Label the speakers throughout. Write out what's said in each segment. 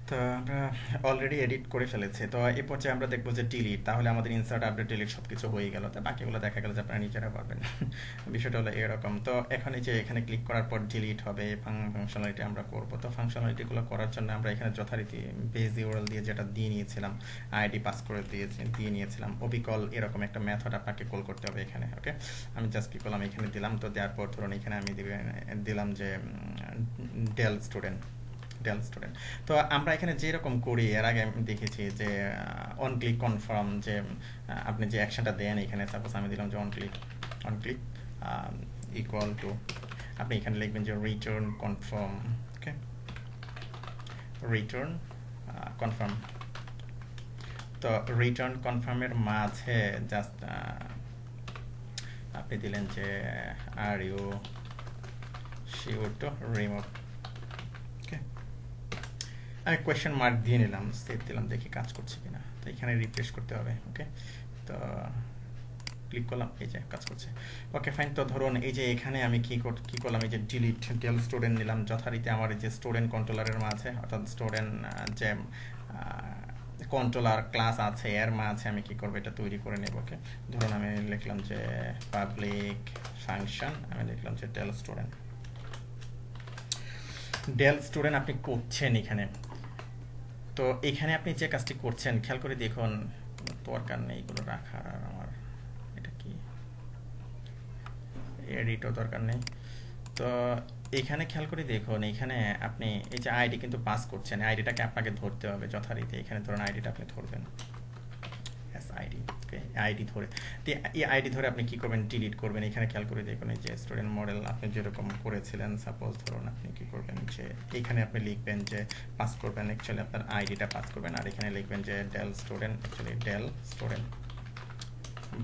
Speaker 1: তো আমরা already edit করে ফেলেছি। তো এই পর্যায়ে আমরা দেখবো যে ডিলিট, তাহলে আমাদের ইনসার্ট আপডেট ডিলিট সবকিছু হয়ে গেল, তো বাকিগুলো দেখা গেল যে আপনারা নিজেরা পারবেন। বিষয়টা হলো এরকম। তো এখন এই যে এখানে ক্লিক করার পর ডিলিট হবে, ফাংশনালিটি আমরা করব। তো ফাংশনালিটিগুলো করার জন্য আমরা এখানে যথারীতি বেজ ইউআরএল দিয়ে যেটা দিয়ে নিয়েছিলাম, আইডি পাস করে দিয়ে নিয়েছিলাম, অবিকল এরকম একটা মেথড আপনাকে কল করতে হবে এখানে। ওকে, আমি জাস্ট কি করলাম, এখানে দিলাম। তো দেওয়ার পর ধরুন এখানে আমি দিলাম যে ডেল স্টুডেন্ট, ডেল স্টুডেন্ট। তো আমরা এখানে যেরকম করি এর আগে আমি দেখেছি যে অন ক্লিক কনফার্ম, যে আপনি যে অ্যাকশনটা দেন এখানে, সাপোজ আমি দিলাম যে অন ক্লিক ইকুয়াল টু, আপনি এখানে লিখবেন যে return confirm. Okay, return confirm. তো রিটার্ন কনফার্মের মাঝে জাস্ট আপনি দিলেন যে are you sure to remove. Okay, আমি কোয়েশ্চেন মার্ক দিয়ে নিলাম, সেভ দিলাম, দেখি কাজ করছে কিনা। তো এখানে রিফ্রেশ করতে হবে। ওকে, তো ক্লিক করলাম, এই যে কাজ করছে। Okay fine. তো ধরুন এই যে এখানে আমি কি করলাম, এই যে ডিলিট ডেল স্টুডেন্ট নিলাম, যথারীতি আমার এই যে স্টুডেন্ট কন্ট্রোলারের মাঝে, অর্থাৎ স্টুডেন্ট যে কন্ট্রোলার ক্লাস আছে এর মাঝে আমি কি করবো, এটা তৈরি করে নেব। ওকে, ধরুন আমি লিখলাম যে পাবলিক ফাংশন, আমি লিখলাম যে ডেল স্টুডেন্ট। ডেল স্টুডেন্ট আপনি করছেন এখানে। তো এখানে আপনি যে কাজটি করছেন খেয়াল করে দেখুন, দরকার নেই এগুলো রাখার। আর আমার এটা কি এডিটও দরকার নেই। তো এখানে খেয়াল করে দেখুন, এখানে আপনি এই যে আইডি কিন্তু পাস করছেন, আইডিটাকে আপনাকে ধরতে হবে যথারীতি। এখানে ধরুন আইডিটা আপনি ধরবেন, এস আইডি। ওকে, আইডি ধরে, তো এই আইডি ধরে আপনি কি করবেন, ডিলিট করবেন। এখানে খেয়াল করে দেখুন এই যে স্টুডেন্ট মডেল আপনি যেরকম করেছিলেন, সাপোজ ধরুন আপনি কি করবেন যে এখানে আপনি লিখবেন যে পাস করবেন, অ্যাকচুয়ালি আপনার আইডিটা পাস করবেন, আর এখানে লিখবেন যে delete student, actually delete student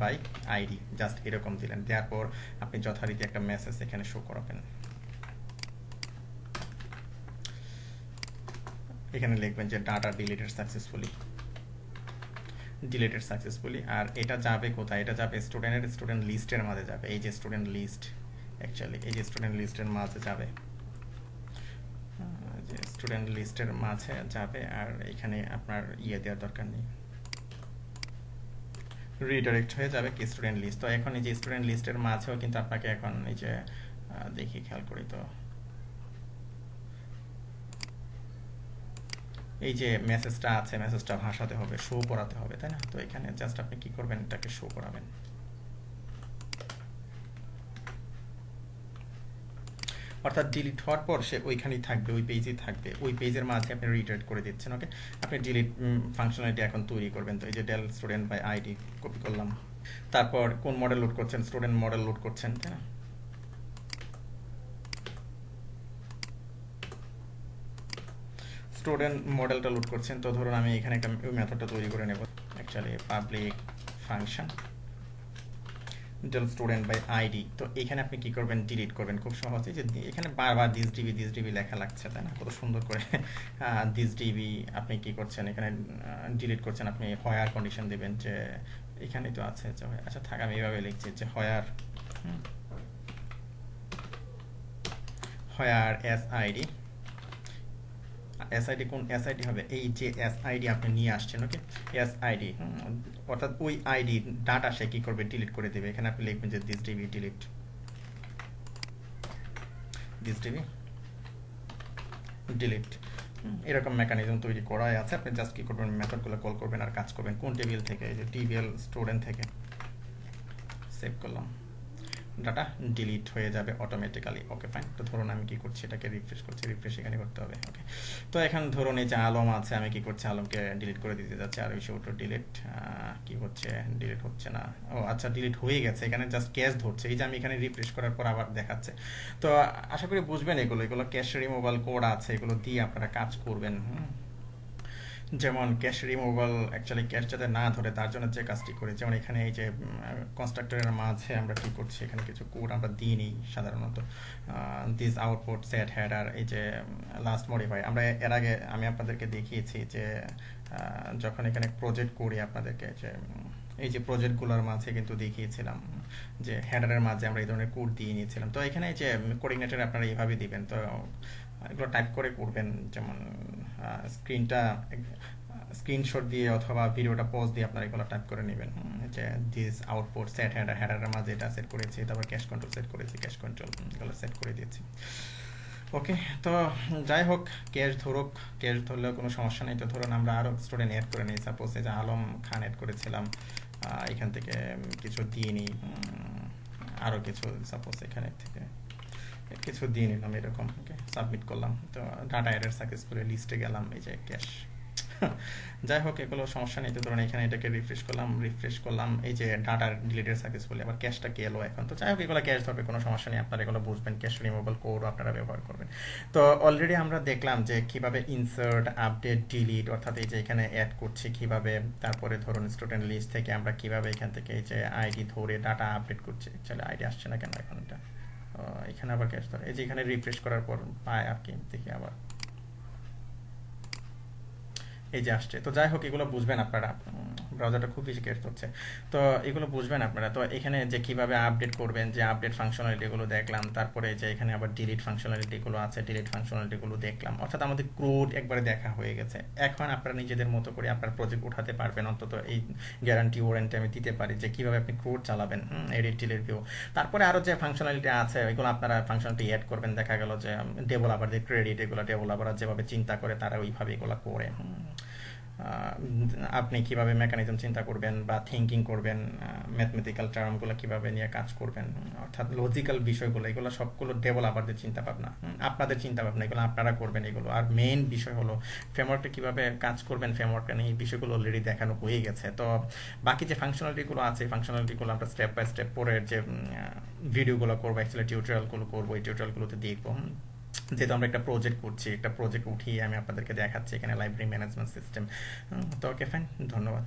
Speaker 1: by ID, just এরকম দিলেন। দেওয়ার পর আপনি যথারীতি একটা মেসেজ এখানে শো করাবেন। এখানে লিখবেন যে data deleted successfully, deleted successfully. আর এটা যাবে কোথায়, এটা যাবে স্টুডেন্ট লিস্টের মাঝে যাবে। এই যে স্টুডেন্ট লিস্ট, অ্যাকচুয়ালি এই যে স্টুডেন্ট লিস্টের মাঝে যাবে, যে স্টুডেন্ট লিস্টের মাঝে যাবে। আর এখানে আপনার দেওয়ার দরকার নেই, রিডাইরেক্ট হয়ে যাবে কি স্টুডেন্ট লিস্ট। তো এখন এই যে স্টুডেন্ট লিস্টের মাঝেও কিন্তু আপনাকে এখন এই যে দেখি খেয়াল করি, তো এই যে মেসেজটা আছে, মেসেজটা ভাষাতে হবে, শো করাতে হবে, তাই না? তো এখানে জাস্ট আপনি কি করবেন, এটাকে শো করাবেন। অর্থাৎ ডিলিট হওয়ার পর সে ওইখানেই থাকবে, ওই পেজেই থাকবে, ওই পেজের মাঝে আপনি রিডাইরেক্ট করে দিচ্ছেন। ওকে, আপনি ডিলিট ফাংশনালিটি এখন তৈরি করবেন। তো এই যে delete student by ID copy করলাম। তারপর কোন মডেল লোড করছেন, স্টুডেন্ট মডেল লোড করছেন, তাই না? স্টুডেন্ট মডেলটা লোড করছেন। তো ধরুন আমি এখানে একটা ওই মেথডটা তৈরি করে নেব, actually public function delete student by ID. তো এখানে আপনি কি করবেন, ডিলিট করবেন খুব সহজে। যে এখানে বারবার দিস ডিবি লেখা লাগছে, তাই না? কত সুন্দর করে দিস ডিবি আপনি কি করছেন, এখানে ডিলিট করছেন। আপনি হয়ার কন্ডিশন দেবেন, যে এখানে তো আছে যে, আচ্ছা থাক আমি এইভাবে লিখছি যে হয়ার, হয়ার এস আইডি। এসআইডি কোন এসআইডি হবে, এই যে এসআইডি আপনি নিয়ে আসছেন। ওকে, এসআইডি, অর্থাৎ ওই আইডি ডাটা সে কি করবে, ডিলিট করে দেবে। এখানে আপনি লিখবেন যে this DB delete, this DB delete. এরকম মেকানিজম তৈরি করাই আছে। আপনি জাস্ট কি করবেন, মেথডগুলো কল করবেন আর কাজ করবেন। কোন টেবিল থেকে, এই যে টিবিএল স্টুডেন্ট থেকে সেভ করলাম, ডাটা ডিলিট হয়ে যাবে অটোমেটিক্যালি। Okay fine. তো ধরুন আমি কি করছি, এটাকে রিফ্রেশ করছি, রিফ্রেশ এখানে করতে হবে। ওকে, তো এখন ধরুন এই যে আলম আছে, আমি কি করছি, আলমকে ডিলিট করে দিতে যাচ্ছি। আর বেশি ওটা ডিলিট কি হচ্ছে, ডিলিট হচ্ছে না। ও আচ্ছা, ডিলিট হয়ে গেছে, এখানে জাস্ট ক্যাশ ধরছে। এই যে আমি এখানে রিফ্রেশ করার পর আবার দেখাচ্ছে। তো আশা করি বুঝবেন এগুলো ক্যাশ রিমুভাল কোড আছে, এগুলো দিয়ে আপনারা কাজ করবেন। যেমন ক্যাশ রিমুভাল, অ্যাকচুয়ালি ক্যাশ যাতে না ধরে তার জন্য যে কাজটি করি, যেমন এখানে এই যে কনস্ট্রাক্টরের মাঝে আমরা কি করছি, এখানে কিছু কোড আমরা দিই নিই সাধারণত, দিস আউটপুট সেট হেডার, এই যে লাস্ট মডিফাই। আমরা এর আগে আমি আপনাদেরকে দেখিয়েছি যে যখন এখানে প্রজেক্ট করি আপনাদেরকে, যে এই যে প্রজেক্টগুলোর মাঝে কিন্তু দেখিয়েছিলাম যে হেডারের মাঝে আমরা এই ধরনের কোড দিয়ে নিয়েছিলাম। তো এখানে যে কোঅর্ডিনেটর আপনারা এইভাবে দিবেন। তো এগুলো টাইপ করে করবেন, যেমন স্ক্রিনশট দিয়ে অথবা ভিডিওটা পজ দিয়ে আপনারা এগুলো টাইপ করে নেবেন, যে দিস আউটপুট সেট হেডারের মাঝে এটা সেট করেছি, তারপর ক্যাশ কন্ট্রোল সেট করেছি, ক্যাশ কন্ট্রোল এগুলো সেট করে দিয়েছি। ওকে, তো যাই হোক, ক্যাশ ধরুক, ক্যাশ ধরলেও কোনো সমস্যা নেই। তো ধরুন আমরা আরও স্টুডেন্ট অ্যাড করে নিই, সাপোজ এই যে আলম খান অ্যাড করেছিলাম, এখান থেকে কিছু দিয়ে নিই, আরও কিছু সাপোজ এখানে থেকে কিছু দিয়ে নিলাম এরকম। ওকে, সাবমিট করলাম, তো ডাটা অ্যাডেড সাকসেসফুলি, লিস্টে গেলাম, এই যে ক্যাশ। যাই হোক, এগুলো সমস্যা নেই। তো ধরুন এখানে এটাকে রিফ্রেশ করলাম, এই যে ডাটা ডিলিটেড সাকসেসফুলি, আবার ক্যাশটা কে এলো এখন। তো যাই হোক, এগুলো ক্যাশ ধরবে, কোনো সমস্যা নেই, আপনারা এগুলো বুঝবেন, ক্যাশ রিমুভাল কোড আপনারা ব্যবহার করবেন। তো অলরেডি আমরা দেখলাম যে কিভাবে ইনসার্ট, আপডেট, ডিলিট, অর্থাৎ এই যে এখানে অ্যাড করছি কিভাবে, তারপরে ধরুন স্টুডেন্ট লিস্ট থেকে আমরা কিভাবে এখান থেকে এই যে আইডি ধরে ডাটা আপডেট করছি। চলে আইডি আসছে না কেন এখন, এটা এখানে আবার ক্যাশ ধরে, এই যে এখানে রিফ্রেশ করার পর পায় আর কি, দেখি আবার এই যে আসছে। তো যাই হোক, এগুলো বুঝবেন আপনারা, ব্রাউজারটা খুব বেশি ক্যাশ হচ্ছে, তো এগুলো বুঝবেন আপনারা। তো এখানে যে কিভাবে আপডেট করবেন, যে আপডেট ফাংশনালিটিগুলো দেখলাম, তারপরে যে এখানে আবার ডিলিট ফাংশনালিটিগুলো আছে, ডিলিট ফাংশনালিটিগুলো দেখলাম, অর্থাৎ আমাদের কোড একবারে দেখা হয়ে গেছে। এখন আপনারা নিজেদের মতো করে আপনার প্রজেক্ট উঠাতে পারবেন, অন্তত এই গ্যারান্টি ওয়ারেন্টি আমি দিতে পারি যে কিভাবে আপনি কোড চালাবেন, এডিট ডিলিট ভিউ। তারপরে আরও যে ফাংশনালিটি আছে এগুলো আপনারা ফাংশনালিটি অ্যাড করবেন। দেখা গেল যে ডেভেলপারদের ক্রেডিট, এগুলো ডেভেলপাররা যেভাবে চিন্তা করে তারা ওইভাবে এগুলো করে। আপনি কিভাবে মেকানিজম চিন্তা করবেন বা থিঙ্কিং করবেন, ম্যাথমেটিক্যাল টার্মগুলো কিভাবে নিয়ে কাজ করবেন, অর্থাৎ লজিক্যাল বিষয়গুলো, এগুলো সবগুলো ডেভেলপারদের চিন্তা ভাবনা, আপনাদের চিন্তা ভাবনা, এগুলো আপনারা করবেন এগুলো। আর মেইন বিষয় হলো ফ্রেমওয়ার্কটা কিভাবে কাজ করবেন, ফ্রেমওয়ার্কটা নিয়ে এই বিষয়গুলো অলরেডি দেখানো হয়ে গেছে। তো বাকি যে ফাংশনালিটিগুলো আছে, এই ফাংশনালিটিগুলো আমরা স্টেপ বাই স্টেপ পরের যে ভিডিওগুলো করবো, অ্যাকচুয়ালি টিউটোরিয়ালগুলো করবো, এই টিউটোরিয়ালগুলোতে দেখবো। যেহেতু আমরা একটা প্রজেক্ট করছি, একটা প্রজেক্ট উঠিয়ে আমি আপনাদেরকে দেখাচ্ছি এখানে লাইব্রেরি ম্যানেজমেন্ট সিস্টেম। তো ওকে, ফাইন, ধন্যবাদ।